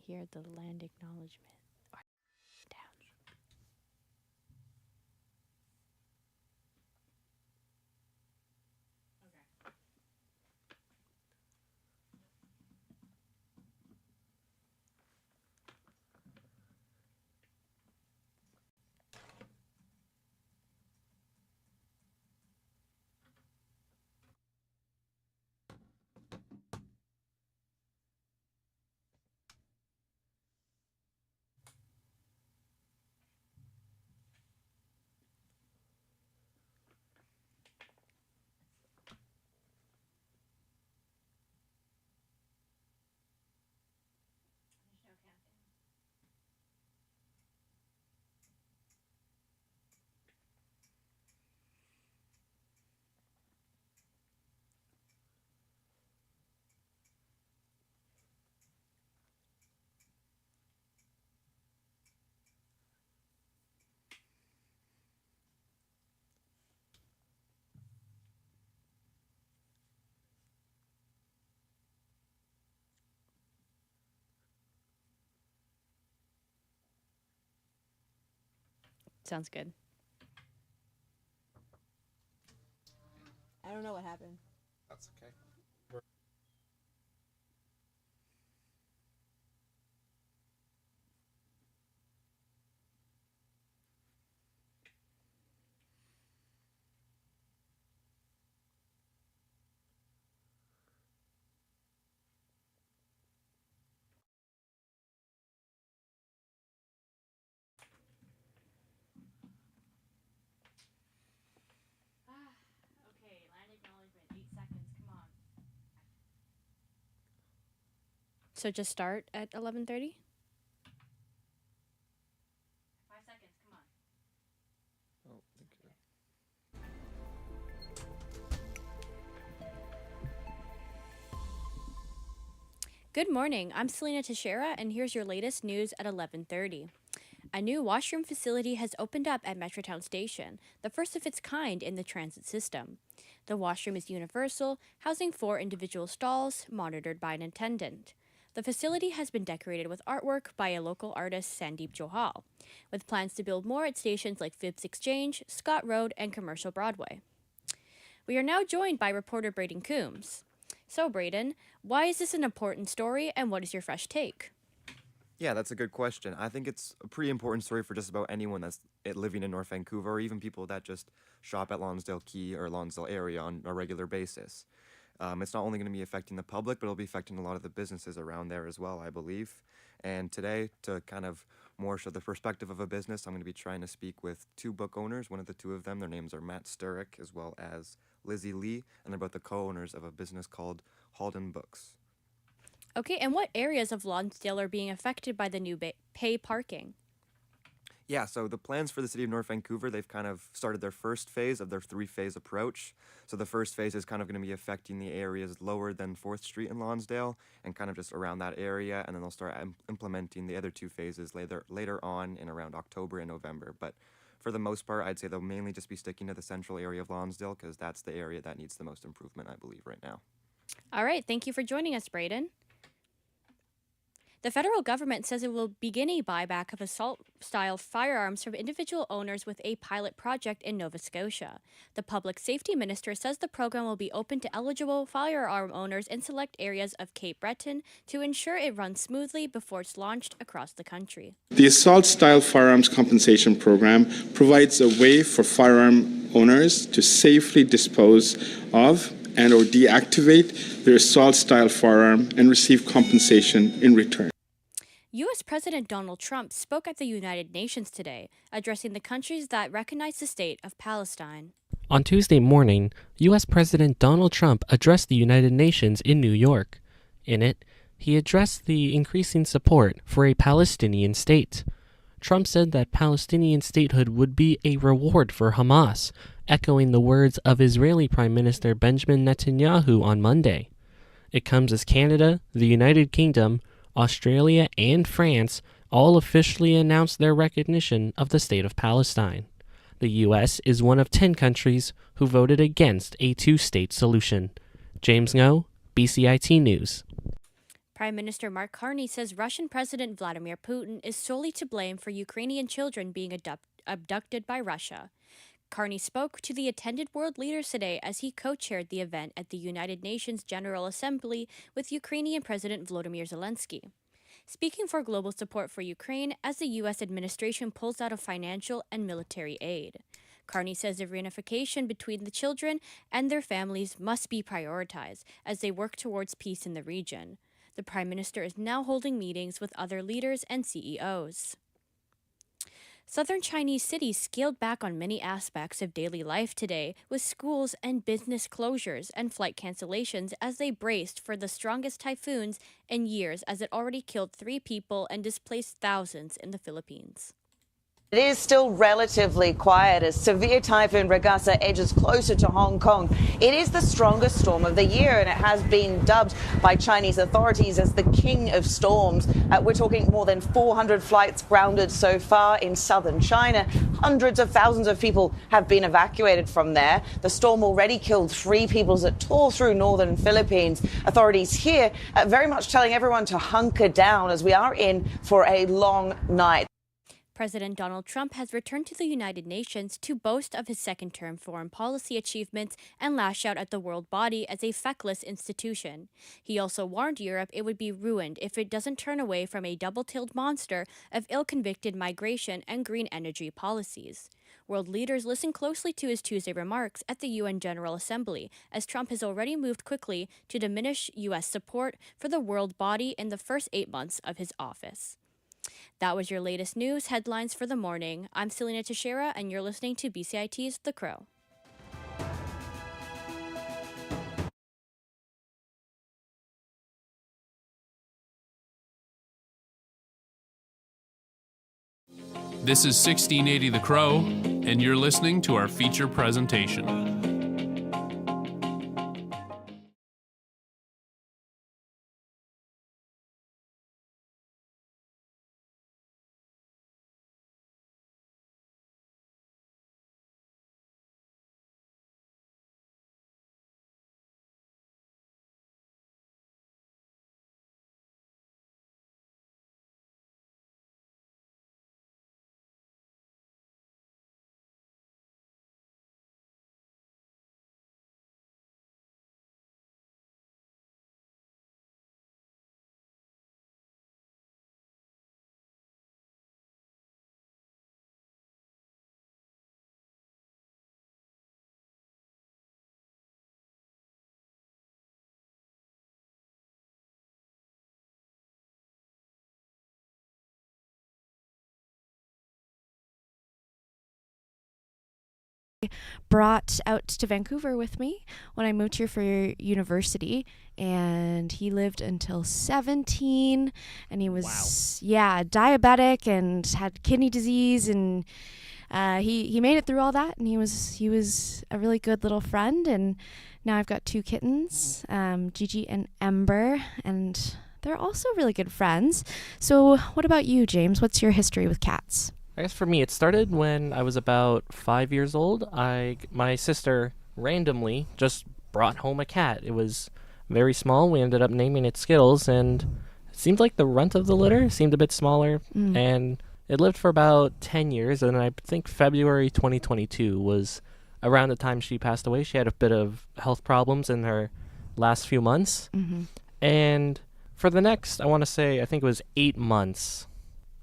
hear the land acknowledgement. Down. Sounds good. I don't know what happened. That's okay. Okay, land acknowledgement, 8 seconds, come on. So just start at 11:30? 5 seconds, come on. Oh, thank you. Good morning, I'm Selena Teixeira, and here's your latest news at 11:30. A new washroom facility has opened up at Metrotown Station, the first of its kind in the transit system. The washroom is universal, housing 4 individual stalls, monitored by an attendant. The facility has been decorated with artwork by a local artist, Sandeep Johal, with plans to build more at stations like Phipps Exchange, Scott Road, and Commercial Broadway. We are now joined by reporter Braden Coombs. So, Braden, why is this an important story, and what is your fresh take? Yeah, that's a good question. I think it's a pretty important story for just about anyone that's living in North Vancouver, or even people that just shop at Lonsdale Quay or Lonsdale area on a regular basis. It's not only going to be affecting the public, but it'll be affecting a lot of the businesses around there as well, I believe. And today, to kind of more show the perspective of a business, I'm going to be trying to speak with 2 book owners. One of the 2 of them, their names are Matt Sturrock as well as Lizzie Lee, and they're both the co-owners of a business called Halden Books. Okay, and what areas of Lonsdale are being affected by the new pay parking? Yeah, so the plans for the city of North Vancouver, they've kind of started their first phase of their 3-phase approach. So the first phase is kind of going to be affecting the areas lower than 4th Street in Lonsdale and kind of just around that area, and then they'll start implementing the other 2 phases later on in around October and November. But for the most part, I'd say they'll mainly just be sticking to the central area of Lonsdale because that's the area that needs the most improvement, I believe, right now. All right, thank you for joining us, Braden. The federal government says it will begin a buyback of assault-style firearms from individual owners with a pilot project in Nova Scotia. The public safety minister says the program will be open to eligible firearm owners in select areas of Cape Breton to ensure it runs smoothly before it's launched across the country. The Assault-Style Firearms Compensation Program provides a way for firearm owners to safely dispose of and or deactivate their assault-style firearm and receive compensation in return. U.S. President Donald Trump spoke at the United Nations today, addressing the countries that recognize the state of Palestine. On Tuesday morning, U.S. President Donald Trump addressed the United Nations in New York. In it, he addressed the increasing support for a Palestinian state. Trump said that Palestinian statehood would be a reward for Hamas, echoing the words of Israeli Prime Minister Benjamin Netanyahu on Monday. It comes as Canada, the United Kingdom, Australia, and France all officially announced their recognition of the state of Palestine. The U.S. is one of 10 countries who voted against a 2-state solution. James Ngo, BCIT News. Prime Minister Mark Carney says Russian President Vladimir Putin is solely to blame for Ukrainian children being abducted by Russia. Carney spoke to the attended world leaders today as he co-chaired the event at the United Nations General Assembly with Ukrainian President Volodymyr Zelensky. Speaking for global support for Ukraine as the U.S. administration pulls out of financial and military aid. Carney says the reunification between the children and their families must be prioritized as they work towards peace in the region. The Prime Minister is now holding meetings with other leaders and CEOs. Southern Chinese cities scaled back on many aspects of daily life today, with schools and business closures and flight cancellations as they braced for the strongest typhoons in years, as it already killed 3 people and displaced thousands in the Philippines. It is still relatively quiet as severe typhoon Regasa edges closer to Hong Kong. It is the strongest storm of the year, and it has been dubbed by Chinese authorities as the king of storms. We're talking more than 400 flights grounded so far in southern China. Hundreds of thousands of people have been evacuated from there. The storm already killed 3 people as it tore through northern Philippines. Authorities here very much telling everyone to hunker down as we are in for a long night. President Donald Trump has returned to the United Nations to boast of his second-term foreign policy achievements and lash out at the world body as a feckless institution. He also warned Europe it would be ruined if it doesn't turn away from a double-tailed monster of ill-convicted migration and green energy policies. World leaders listen closely to his Tuesday remarks at the UN General Assembly, as Trump has already moved quickly to diminish U.S. support for the world body in the first 8 months of his office. That was your latest news headlines for the morning. I'm Selena Teixeira, and you're listening to BCIT's The Crow. This is 1680 The Crow, and you're listening to our feature presentation. Brought out to Vancouver with me when I moved here for university, and he lived until 17, and he was diabetic and had kidney disease, and he made it through all that, and he was a really good little friend. And now I've got 2 kittens, Gigi and Ember, and they're also really good friends. So what about you, James? What's your history with cats? I guess for me, it started when I was about 5 years old. My sister randomly just brought home a cat. It was very small. We ended up naming it Skittles, and it seemed like the runt of the litter seemed a bit smaller. And it lived for about 10 years, and I think February 2022 was around the time she passed away. She had a bit of health problems in her last few months. And for the next, I want to say, I think it was 8 months,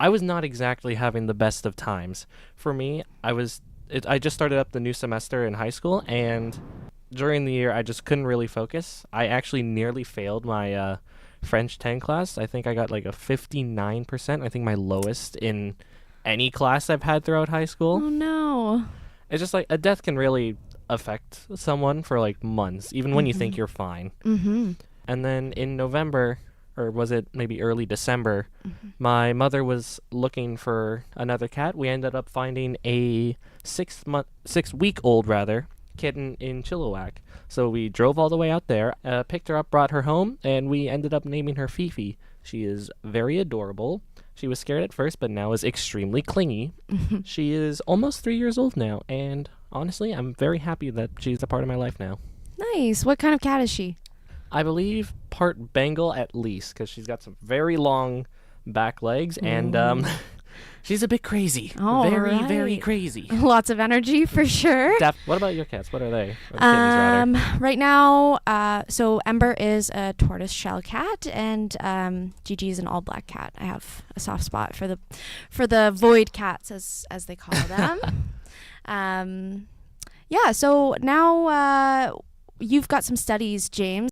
I was not exactly having the best of times. For me, I just started up the new semester in high school, and during the year, I just couldn't really focus. I actually nearly failed my French 10 class. I think I got like a 59%. I think my lowest in any class I've had throughout high school. Oh, no. It's just like a death can really affect someone for like months, even when you think you're fine. And then in November, or was it maybe early December, my mother was looking for another cat. We ended up finding a 6-week-old kitten in Chilliwack. So we drove all the way out there, picked her up, brought her home, and we ended up naming her Fifi. She is very adorable. She was scared at first, but now is extremely clingy. She is almost 3 years old now, and honestly, I'm very happy that she's a part of my life now. Nice. What kind of cat is she? I believe part Bengal at least, because she's got some very long back legs, and she's a bit crazy. All very, right. very crazy. Lots of energy for sure. What about your cats? What are they? Or the kitties, rather. Right now, so Ember is a tortoise shell cat, and Gigi is an all black cat. I have a soft spot for the void cats, as they call them. Yeah. So now you've got some studies, James.